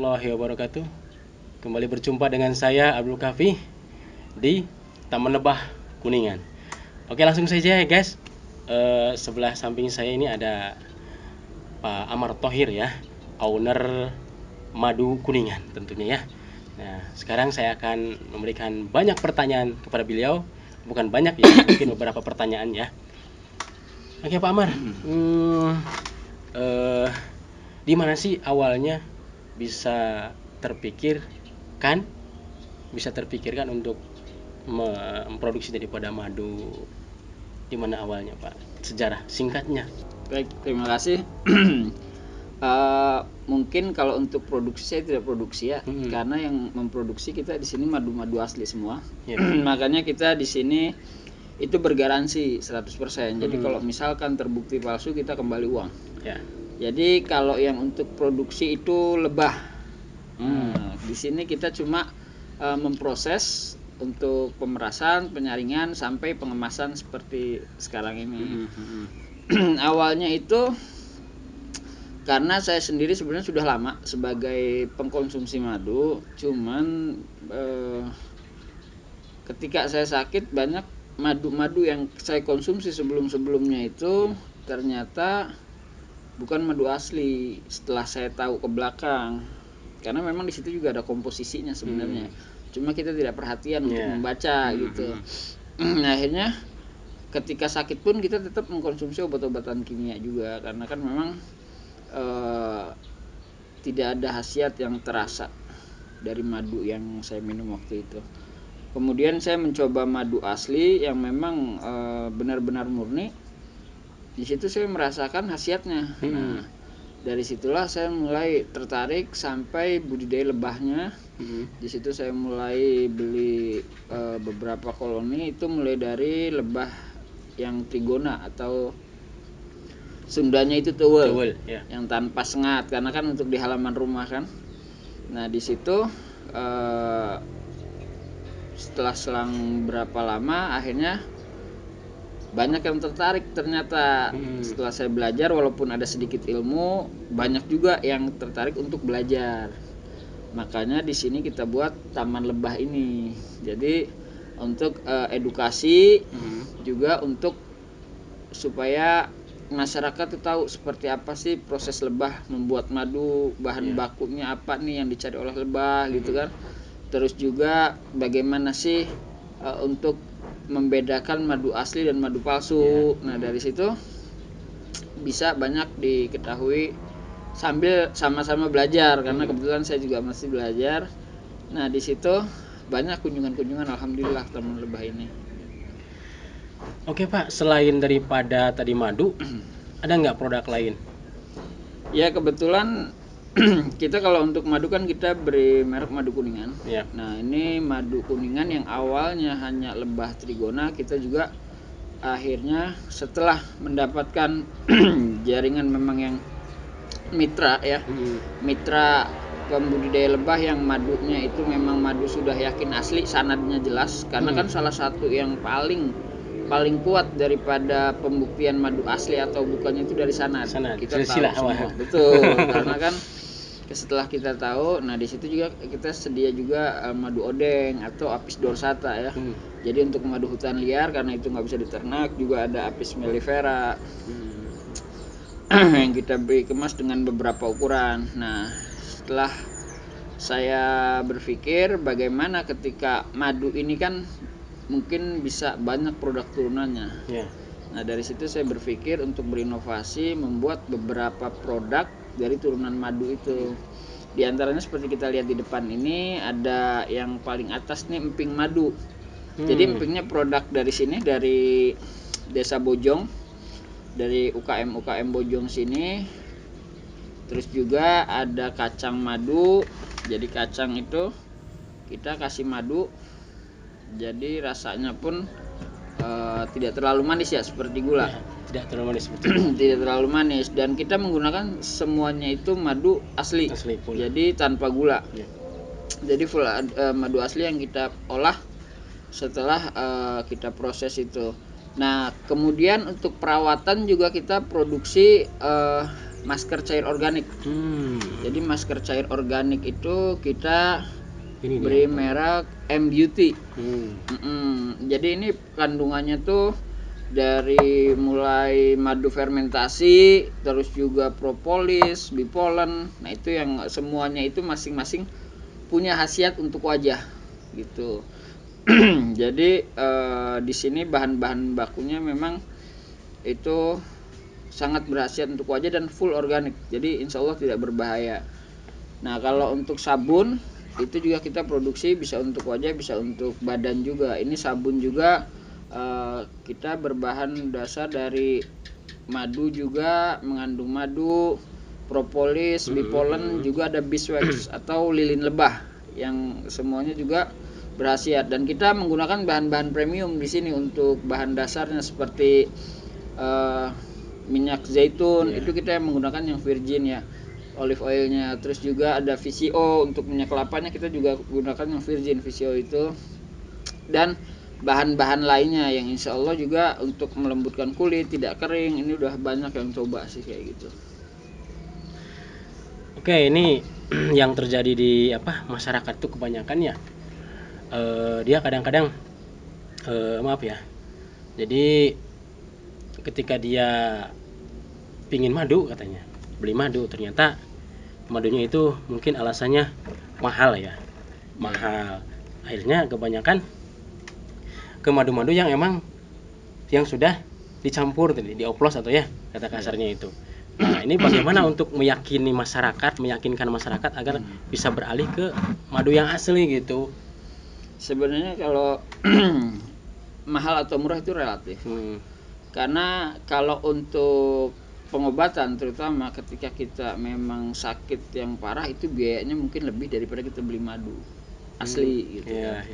warahmatullahi wabarakatuh. Kembali berjumpa dengan saya Abdul Kafi di Taman Lebah Kuningan. Oke, langsung saja ya guys. Sebelah samping saya ini ada Pak Amar Thohir ya, owner Madu Kuningan tentunya ya. Nah, sekarang saya akan memberikan banyak pertanyaan kepada beliau. Bukan banyak ya, mungkin beberapa pertanyaan ya. Oke Pak Amar, di mana sih awalnya bisa terpikirkan untuk memproduksi daripada madu? Di mana awalnya Pak? Sejarah singkatnya. Baik, terima kasih. Mungkin kalau untuk produksi saya tidak produksi ya, karena yang memproduksi kita di sini madu-madu asli semua. Makanya kita di sini itu bergaransi 100%. Jadi kalau misalkan terbukti palsu kita kembali uang. Jadi kalau yang untuk produksi itu lebah. Di sini kita cuma memproses untuk pemerasan, penyaringan sampai pengemasan seperti sekarang ini. Awalnya itu karena saya sendiri sebenarnya sudah lama sebagai pengkonsumsi madu, cuman ketika saya sakit banyak madu-madu yang saya konsumsi sebelum-sebelumnya itu ternyata bukan madu asli. Setelah saya tahu ke belakang, karena memang di situ juga ada komposisinya sebenarnya, cuma kita tidak perhatian untuk membaca gitu. Nah, akhirnya ketika sakit pun kita tetap mengkonsumsi obat-obatan kimia juga, karena kan memang tidak ada khasiat yang terasa dari madu yang saya minum waktu itu. Kemudian saya mencoba madu asli yang memang benar-benar murni. Di situ saya merasakan khasiatnya. Nah, dari situlah saya mulai tertarik sampai budidaya lebahnya. Di situ saya mulai beli beberapa koloni, itu mulai dari lebah yang trigona atau Sundanya itu tewel, yang tanpa sengat, karena kan untuk di halaman rumah kan. Nah, di situ setelah selang berapa lama akhirnya banyak yang tertarik ternyata. Setelah saya belajar, walaupun ada sedikit ilmu, banyak juga yang tertarik untuk belajar. Makanya di sini kita buat taman lebah ini. Jadi untuk edukasi, juga untuk supaya masyarakat tahu seperti apa sih proses lebah membuat madu, bahan bakunya apa nih yang dicari oleh lebah gitu kan. Terus juga bagaimana sih untuk membedakan madu asli dan madu palsu. Nah, dari situ bisa banyak diketahui sambil sama-sama belajar, karena kebetulan saya juga masih belajar. Nah, di situ banyak kunjungan-kunjungan, alhamdulillah, taman lebah ini. Oke Pak, selain daripada tadi madu, ada nggak produk lain? Ya, kebetulan kita kalau untuk madu kan kita beri merek Madu Kuningan. Nah, ini Madu Kuningan yang awalnya hanya lebah trigona, kita juga akhirnya setelah mendapatkan jaringan memang yang mitra ya, mitra pembudidaya lebah yang madunya itu memang madu sudah yakin asli, sanadnya jelas, karena kan salah satu yang paling kuat daripada pembuktian madu asli atau bukannya itu dari sanad. Kita tahu semua. Betul, karena kan setelah kita tahu, nah di situ juga kita sedia juga madu odeng atau Apis dorsata ya. Jadi untuk madu hutan liar, karena itu nggak bisa diternak, juga ada Apis mellifera yang kita beri kemas dengan beberapa ukuran. Nah, setelah saya berpikir bagaimana ketika madu ini kan mungkin bisa banyak produk turunannya. Nah, dari situ saya berpikir untuk berinovasi membuat beberapa produk dari turunan madu itu. Di antaranya seperti kita lihat di depan ini, ada yang paling atas nih emping madu. Jadi empingnya produk dari sini, dari Desa Bojong, dari UKM Bojong sini. Terus juga ada kacang madu. Jadi kacang itu kita kasih madu, jadi rasanya pun tidak terlalu manis ya, seperti gula. Tidak terlalu manis, betul. Tidak terlalu manis, dan kita menggunakan semuanya itu madu asli jadi tanpa gula. Jadi full madu asli yang kita olah setelah kita proses itu. Nah, kemudian untuk perawatan juga kita produksi masker cair organik. Jadi masker cair organik itu kita Ini beri dia. merek M Beauty. Jadi ini kandungannya tuh dari mulai madu fermentasi, terus juga propolis, bipolen. Nah itu yang semuanya itu masing-masing punya khasiat untuk wajah gitu. Jadi di sini bahan-bahan bakunya memang itu sangat berkhasiat untuk wajah dan full organik. Jadi insya Allah tidak berbahaya. Nah kalau untuk sabun itu juga kita produksi, bisa untuk wajah, bisa untuk badan juga. Ini sabun juga kita berbahan dasar dari madu, juga mengandung madu, propolis, bipolen, juga ada beeswax atau lilin lebah yang semuanya juga berkhasiat. Dan kita menggunakan bahan-bahan premium di sini untuk bahan dasarnya seperti minyak zaitun, itu kita menggunakan yang virgin ya, olive oilnya. Terus juga ada VCO untuk minyak kelapanya, kita juga gunakan yang virgin VCO itu. Dan bahan-bahan lainnya yang insya Allah juga untuk melembutkan kulit, tidak kering. Ini udah banyak yang coba sih kayak gitu. Oke, ini yang terjadi di masyarakat tuh kebanyakan ya, dia kadang-kadang maaf ya, jadi ketika dia pingin madu katanya, beli madu, ternyata madunya itu mungkin alasannya mahal ya, mahal. Akhirnya kebanyakan ke madu-madu yang emang yang sudah dicampur tadi, dioplos atau ya kata kasarnya itu. Nah ini bagaimana untuk meyakinkan masyarakat agar bisa beralih ke madu yang asli gitu. Sebenarnya kalau mahal atau murah itu relatif. Karena kalau untuk pengobatan, terutama ketika kita memang sakit yang parah, itu biayanya mungkin lebih daripada kita beli madu asli gitu kan.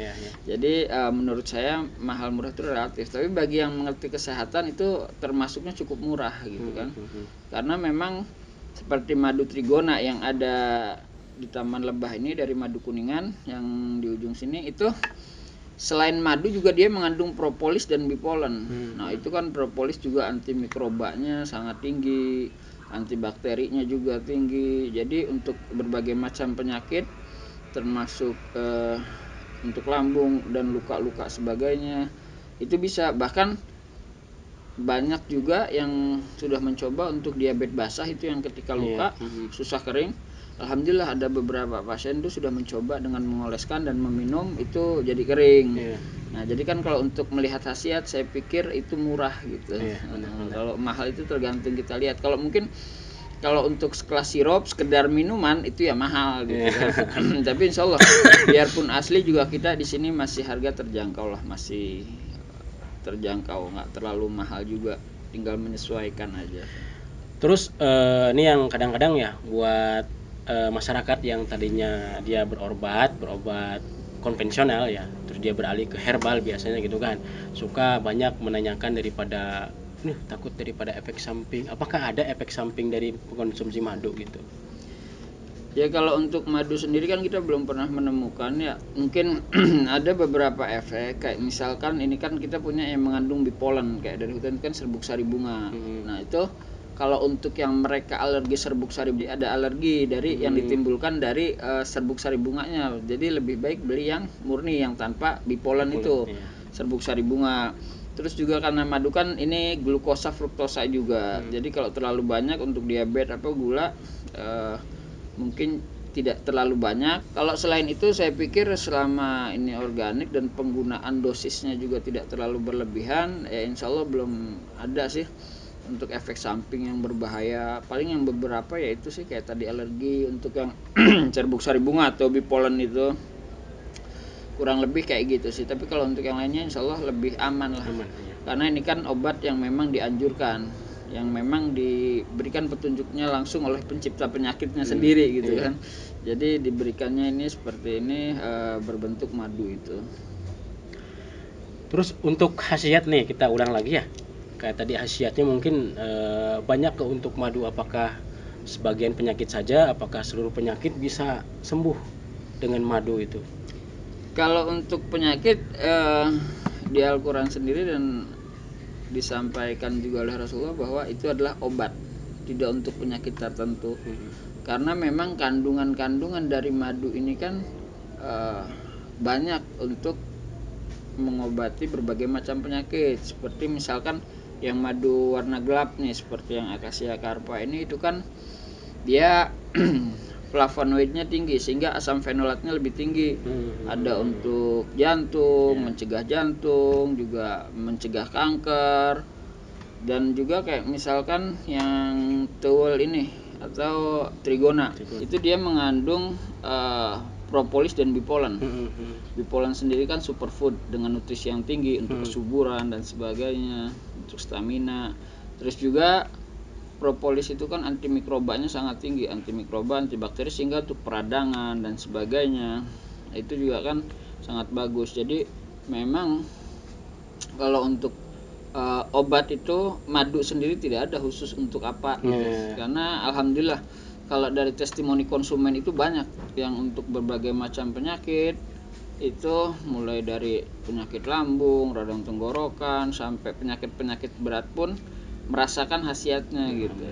Jadi menurut saya mahal murah itu relatif, tapi bagi yang mengerti kesehatan itu termasuknya cukup murah gitu kan. Karena memang seperti madu trigona yang ada di Taman Lebah ini dari madu Kuningan yang di ujung sini, itu selain madu juga dia mengandung propolis dan bipolen. Nah itu kan propolis juga antimikrobanya sangat tinggi, antibakterinya juga tinggi. Jadi untuk berbagai macam penyakit, termasuk untuk lambung dan luka-luka sebagainya, itu bisa. Bahkan banyak juga yang sudah mencoba untuk diabetes basah, itu yang ketika luka susah kering. Alhamdulillah ada beberapa pasien itu sudah mencoba dengan mengoleskan dan meminum, itu jadi kering. Nah jadi kan kalau untuk melihat khasiat, saya pikir itu murah gitu. Kalau mahal itu tergantung kita lihat. Kalau mungkin kalau untuk sekelas sirup sekedar minuman itu ya mahal gitu kan. Tapi insya Allah biarpun asli juga kita di sini masih harga terjangkau lah, masih terjangkau, nggak terlalu mahal juga, tinggal menyesuaikan aja. Terus ini yang kadang-kadang ya buat masyarakat yang tadinya dia berobat konvensional ya, terus dia beralih ke herbal biasanya gitu kan, suka banyak menanyakan daripada takut daripada efek samping. Apakah ada efek samping dari konsumsi madu gitu? Ya kalau untuk madu sendiri kan kita belum pernah menemukan ya. Mungkin ada beberapa efek, kayak misalkan ini kan kita punya yang mengandung bipolen, kayak dari hutan kan serbuk sari bunga. Nah itu kalau untuk yang mereka alergi serbuk sari bunga, ada alergi dari yang ditimbulkan dari serbuk sari bunganya. Jadi lebih baik beli yang murni, yang tanpa bipolen itu, serbuk sari bunga. Terus juga karena madu kan ini glukosa fruktosa juga. Jadi kalau terlalu banyak untuk diabetes atau gula, mungkin tidak terlalu banyak. Kalau selain itu saya pikir selama ini organik dan penggunaan dosisnya juga tidak terlalu berlebihan, ya insya Allah belum ada sih untuk efek samping yang berbahaya. Paling yang beberapa yaitu sih kayak tadi alergi untuk yang serbuk sari bunga atau bipolen itu, kurang lebih kayak gitu sih. Tapi kalau untuk yang lainnya insya Allah lebih aman lah. Karena ini kan obat yang memang dianjurkan, yang memang diberikan petunjuknya langsung oleh pencipta penyakitnya sendiri gitu kan. Jadi diberikannya ini seperti ini, berbentuk madu itu. Terus untuk khasiat nih, kita ulang lagi ya. Kayak tadi khasiatnya mungkin banyak ke untuk madu. Apakah sebagian penyakit saja, apakah seluruh penyakit bisa sembuh dengan madu itu? Kalau untuk penyakit di Al-Quran sendiri dan disampaikan juga oleh Rasulullah bahwa itu adalah obat. tidak untuk penyakit tertentu. Karena memang kandungan-kandungan dari madu ini kan banyak untuk mengobati berbagai macam penyakit, seperti misalkan yang madu warna gelap nih, seperti yang Acacia carpa ini, itu kan dia flavonoidnya tinggi sehingga asam fenolatnya lebih tinggi. Ada untuk jantung, mencegah jantung, juga mencegah kanker. Dan juga kayak misalkan yang tuwul ini atau trigona, itu dia mengandung propolis dan bipolen. Bipolen sendiri kan superfood dengan nutrisi yang tinggi untuk kesuburan dan sebagainya, untuk stamina. Terus juga propolis itu kan antimikrobanya sangat tinggi, antimikroba, antibakteri, sehingga untuk peradangan dan sebagainya itu juga kan sangat bagus. Jadi memang kalau untuk obat itu madu sendiri tidak ada khusus untuk apa gitu. Karena alhamdulillah kalau dari testimoni konsumen itu banyak yang untuk berbagai macam penyakit, itu mulai dari penyakit lambung, radang tenggorokan, sampai penyakit-penyakit berat pun merasakan khasiatnya gitu.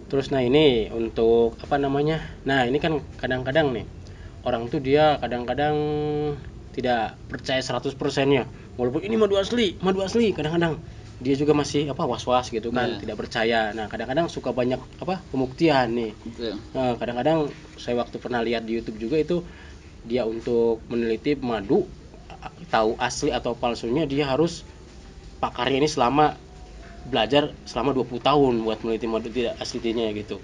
Terus nah ini untuk apa namanya? Nah, ini kan kadang-kadang nih orang tuh dia kadang-kadang tidak percaya 100% ya. Walaupun ini madu asli, kadang-kadang dia juga masih was-was gitu kan, tidak percaya. Nah, kadang-kadang suka banyak pembuktian nih. Nah, kadang-kadang saya waktu pernah lihat di YouTube juga itu dia untuk meneliti madu tahu asli atau palsunya, dia harus pakarnya ini belajar selama 20 tahun buat meneliti madu tidak aslinya gitu.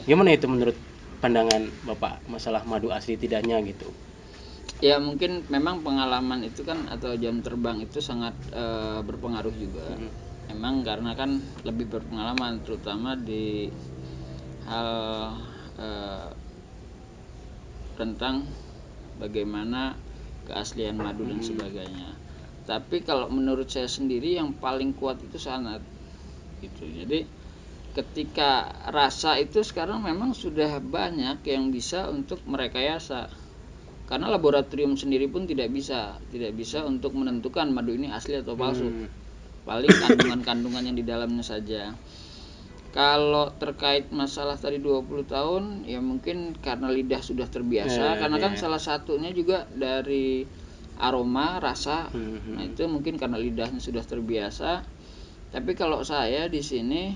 Gimana itu menurut pandangan Bapak masalah madu asli tidaknya gitu? Ya mungkin memang pengalaman itu kan atau jam terbang itu sangat berpengaruh juga. Memang karena kan lebih berpengalaman terutama di hal tentang bagaimana keaslian madu dan sebagainya. Tapi kalau menurut saya sendiri yang paling kuat itu sanad gitu. Jadi ketika rasa itu sekarang memang sudah banyak yang bisa untuk merekayasa. Karena laboratorium sendiri pun tidak bisa untuk menentukan madu ini asli atau palsu. Paling kandungan-kandungan yang di dalamnya saja. Kalau terkait masalah tadi 20 tahun, ya mungkin karena lidah sudah terbiasa, karena kan salah satunya juga dari aroma, rasa. Nah, itu mungkin karena lidahnya sudah terbiasa. Tapi kalau saya di sini,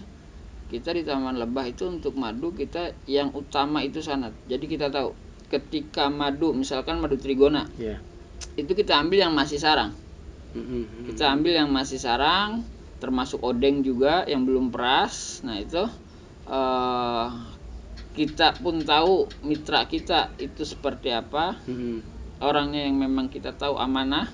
kita di Taman Lebah itu untuk madu kita yang utama itu sanad. Jadi kita tahu ketika madu, misalkan madu trigona, itu kita ambil yang masih sarang. Kita ambil yang masih sarang, termasuk odeng juga yang belum peras. Nah itu kita pun tahu mitra kita itu seperti apa, orangnya yang memang kita tahu amanah.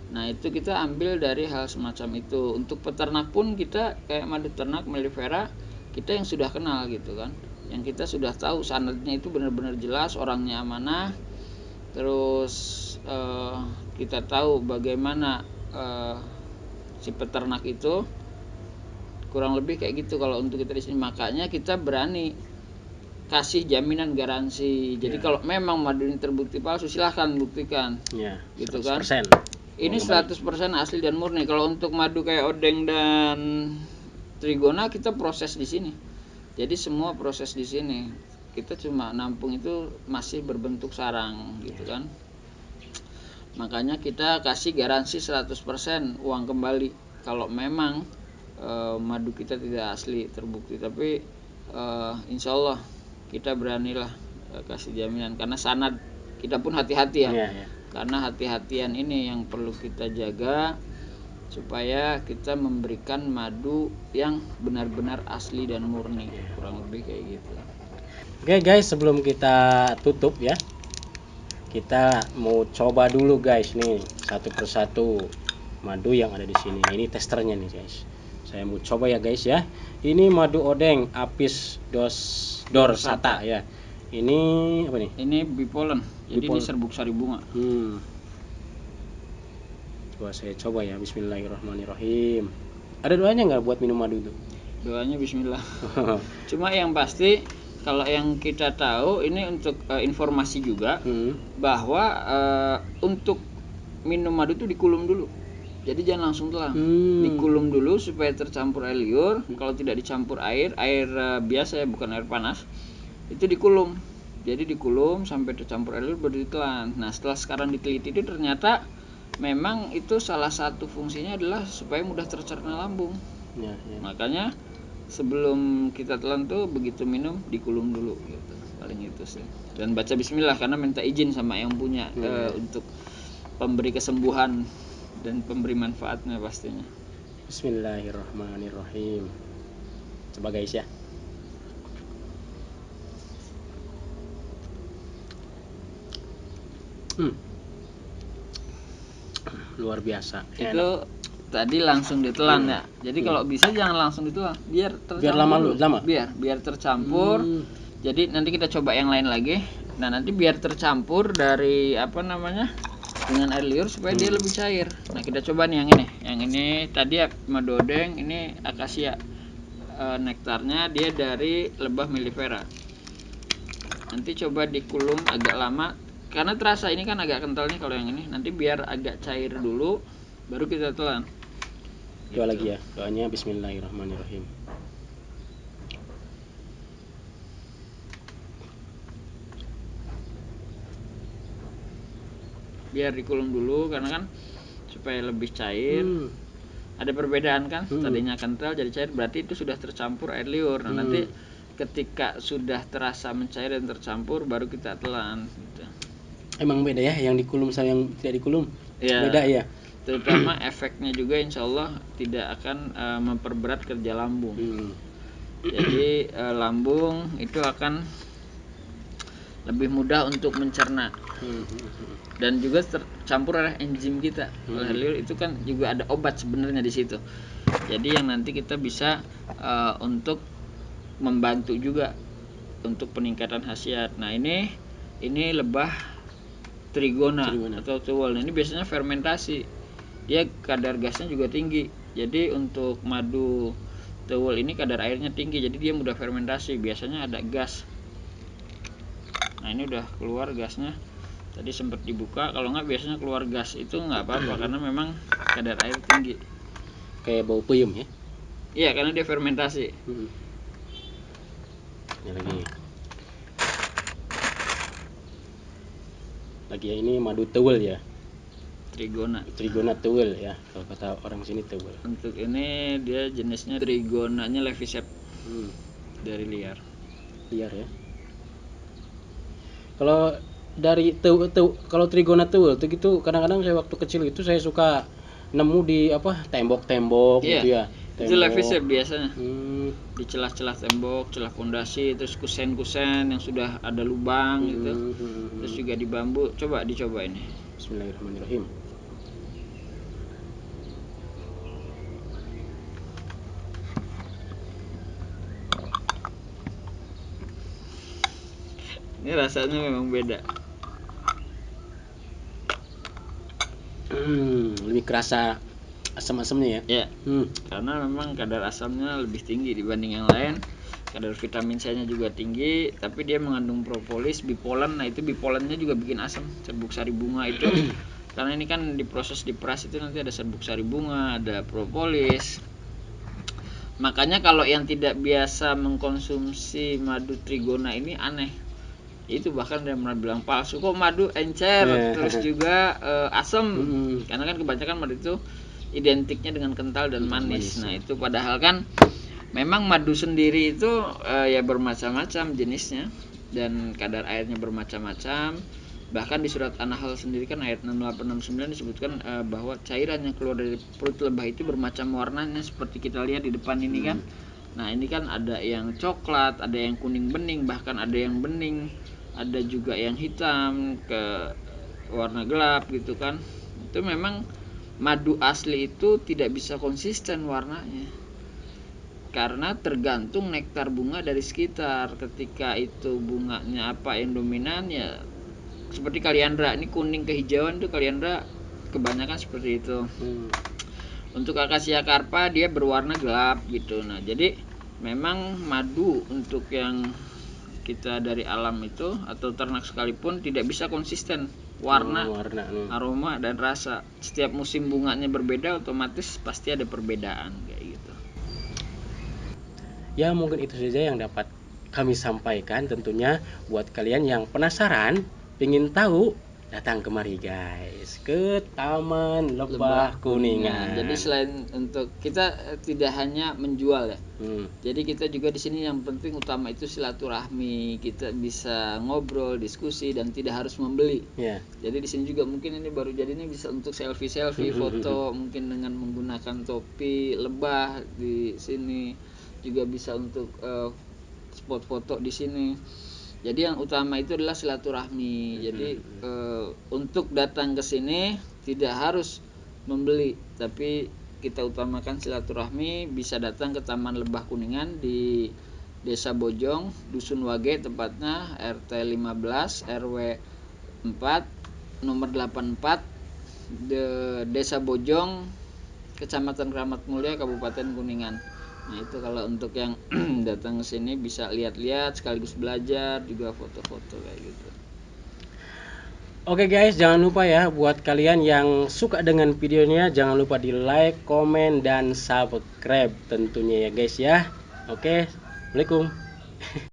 Nah itu kita ambil dari hal semacam itu. Untuk peternak pun kita kayak madu ternak, melifera, kita yang sudah kenal gitu kan, yang kita sudah tahu sanadnya itu benar-benar jelas, orangnya amanah. Terus kita tahu bagaimana si peternak itu, kurang lebih kayak gitu kalau untuk kita di sini. Makanya kita berani kasih jaminan garansi. Jadi kalau memang madu ini terbukti palsu, silahkan buktikan, gitu kan. Ini 100% asli dan murni. Kalau untuk madu kayak odeng dan trigona kita proses di sini. Jadi semua proses di sini. Kita cuma nampung itu masih berbentuk sarang gitu kan. Makanya kita kasih garansi 100% uang kembali kalau memang madu kita tidak asli terbukti. Tapi insya Allah kita beranilah kasih jaminan, karena sanad kita pun hati-hati ya. Karena hati-hatian ini yang perlu kita jaga supaya kita memberikan madu yang benar-benar asli dan murni, kurang lebih kayak gitu. Oke guys, sebelum kita tutup ya, kita mau coba dulu guys nih satu persatu madu yang ada di sini. Ini testernya nih guys. Saya mau coba ya guys ya. Ini madu odeng Apis dorsata ya. Ini apa nih? Ini bipolen. Jadi ini serbuk sari bunga. Coba saya coba ya. Bismillahirrahmanirrahim. Ada doanya nggak buat minum madu itu? Doanya Bismillah. Cuma yang pasti kalau yang kita tahu ini untuk informasi juga bahwa untuk minum madu itu dikulum dulu. Jadi jangan langsung telan. Dikulum dulu supaya tercampur air liur. Kalau tidak dicampur air biasa ya, bukan air panas. Itu dikulum. Jadi dikulum sampai tercampur air liur baru ditelan. Nah, setelah sekarang diteliti itu ternyata memang itu salah satu fungsinya adalah supaya mudah tercerna lambung. Ya. Makanya sebelum kita telan tuh begitu minum dikulum dulu gitu. Paling itu sih. Dan baca bismillah karena minta izin sama yang punya untuk pemberi kesembuhan dan pemberi manfaatnya pastinya. Bismillahirrahmanirrahim. Coba guys ya. Luar biasa. Itu tadi langsung ditelan ya. Jadi kalau bisa jangan langsung ditelan, biar tercampur. Lama. Biar tercampur. Jadi nanti kita coba yang lain lagi. Nah, nanti biar tercampur dari dengan air liur supaya dia lebih cair. Nah, kita coba nih yang ini. Yang ini tadi madu odeng, ini akasia. Nektarnya dia dari lebah mellifera. Nanti coba dikulum agak lama karena terasa ini kan agak kental nih kalau yang ini. Nanti biar agak cair dulu baru kita telan. Doa lagi ya. Doanya bismillahirrahmanirrahim. Biar dikulum dulu karena kan supaya lebih cair. Ada perbedaan kan, tadinya kental jadi cair, berarti itu sudah tercampur air liur. Nah, nanti ketika sudah terasa mencair dan tercampur baru kita telan gitu. Emang beda ya yang dikulum sama yang tidak dikulum? Ya, beda ya. Terutama efeknya juga insya Allah tidak akan memperberat kerja lambung. Jadi lambung itu akan lebih mudah untuk mencerna. Dan juga tercampur oleh enzim kita. Oleh liur itu kan juga ada obat sebenarnya di situ. Jadi yang nanti kita bisa untuk membantu juga untuk peningkatan khasiat. Nah, ini lebah trigona atau tuwul. Nah, ini biasanya fermentasi. Dia kadar gasnya juga tinggi. Jadi untuk madu tuwul ini kadar airnya tinggi. Jadi dia mudah fermentasi. Biasanya ada gas. Nah, ini udah keluar gasnya. Tadi sempat dibuka, kalau nggak biasanya keluar gas itu nggak apa-apa karena memang kadar air tinggi. Kayak bau puyem ya? Iya, karena dia fermentasi. Ini lagi ya, ini madu tuwul ya? Trigona tuwul ya, kalau kata orang sini tuwul. Untuk ini dia jenisnya trigonanya levisep dari liar ya. Kalau dari kalau trigona tuwul itu gitu, kadang-kadang saya waktu kecil itu saya suka nemu di tembok-tembok gitu ya. Itu levisep biasanya. Di celah-celah tembok, celah fondasi, terus kusen-kusen yang sudah ada lubang gitu. Terus juga di bambu. Dicoba ini. Bismillahirrahmanirrahim. Ini rasanya memang beda. Lebih kerasa asam-asamnya ya? Karena memang kadar asamnya lebih tinggi dibanding yang lain. Kadar vitamin C-nya juga tinggi, tapi dia mengandung propolis, bipolen. Nah, itu bipolennya juga bikin asam. Serbuk sari bunga itu karena ini kan diproses diperas itu nanti ada serbuk sari bunga, ada propolis. Makanya kalau yang tidak biasa mengkonsumsi madu trigona ini aneh. Itu bahkan dia pernah bilang palsu, kok madu encer terus juga asam. Karena kan kebanyakan madu itu identiknya dengan kental dan manis. Nah, itu padahal kan memang madu sendiri itu ya bermacam-macam jenisnya dan kadar airnya bermacam-macam. Bahkan di surat An-Nahl sendiri kan ayat 6869 disebutkan bahwa cairan yang keluar dari perut lebah itu bermacam warnanya seperti kita lihat di depan ini kan. Nah, ini kan ada yang coklat, ada yang kuning bening, bahkan ada yang bening, ada juga yang hitam ke warna gelap gitu kan. Itu memang madu asli itu tidak bisa konsisten warnanya karena tergantung nektar bunga dari sekitar. Ketika itu bunganya apa yang dominan ya seperti kaliandra, ini kuning kehijauan itu kaliandra kebanyakan seperti itu. Untuk akasia carpa dia berwarna gelap gitu. Nah, jadi memang madu untuk yang kita dari alam itu atau ternak sekalipun tidak bisa konsisten warna, aroma dan rasa. Setiap musim bunganya berbeda, otomatis pasti ada perbedaan kayak gitu. Ya mungkin itu saja yang dapat kami sampaikan. Tentunya buat kalian yang penasaran, ingin tahu, datang kemari guys ke Taman Lebah Kuningan. Jadi selain untuk kita tidak hanya menjual ya, jadi kita juga di sini yang penting utama itu silaturahmi. Kita bisa ngobrol, diskusi dan tidak harus membeli. Jadi di sini juga mungkin ini baru jadi ini bisa untuk selfie foto mungkin dengan menggunakan topi lebah di sini, juga bisa untuk spot foto di sini. Jadi yang utama itu adalah silaturahmi. Jadi untuk datang ke sini tidak harus membeli, tapi kita utamakan silaturahmi. Bisa datang ke Taman Lebah Kuningan di Desa Bojong, Dusun Wage tepatnya, RT 15 RW 4 nomor 84, Desa Bojong, Kecamatan Keramat Mulia, Kabupaten Kuningan. Nah itu kalau untuk yang datang ke sini bisa lihat-lihat sekaligus belajar, juga foto-foto kayak gitu. Oke guys, jangan lupa ya buat kalian yang suka dengan videonya, jangan lupa di like, komen, dan subscribe tentunya ya guys ya. Oke, Assalamualaikum.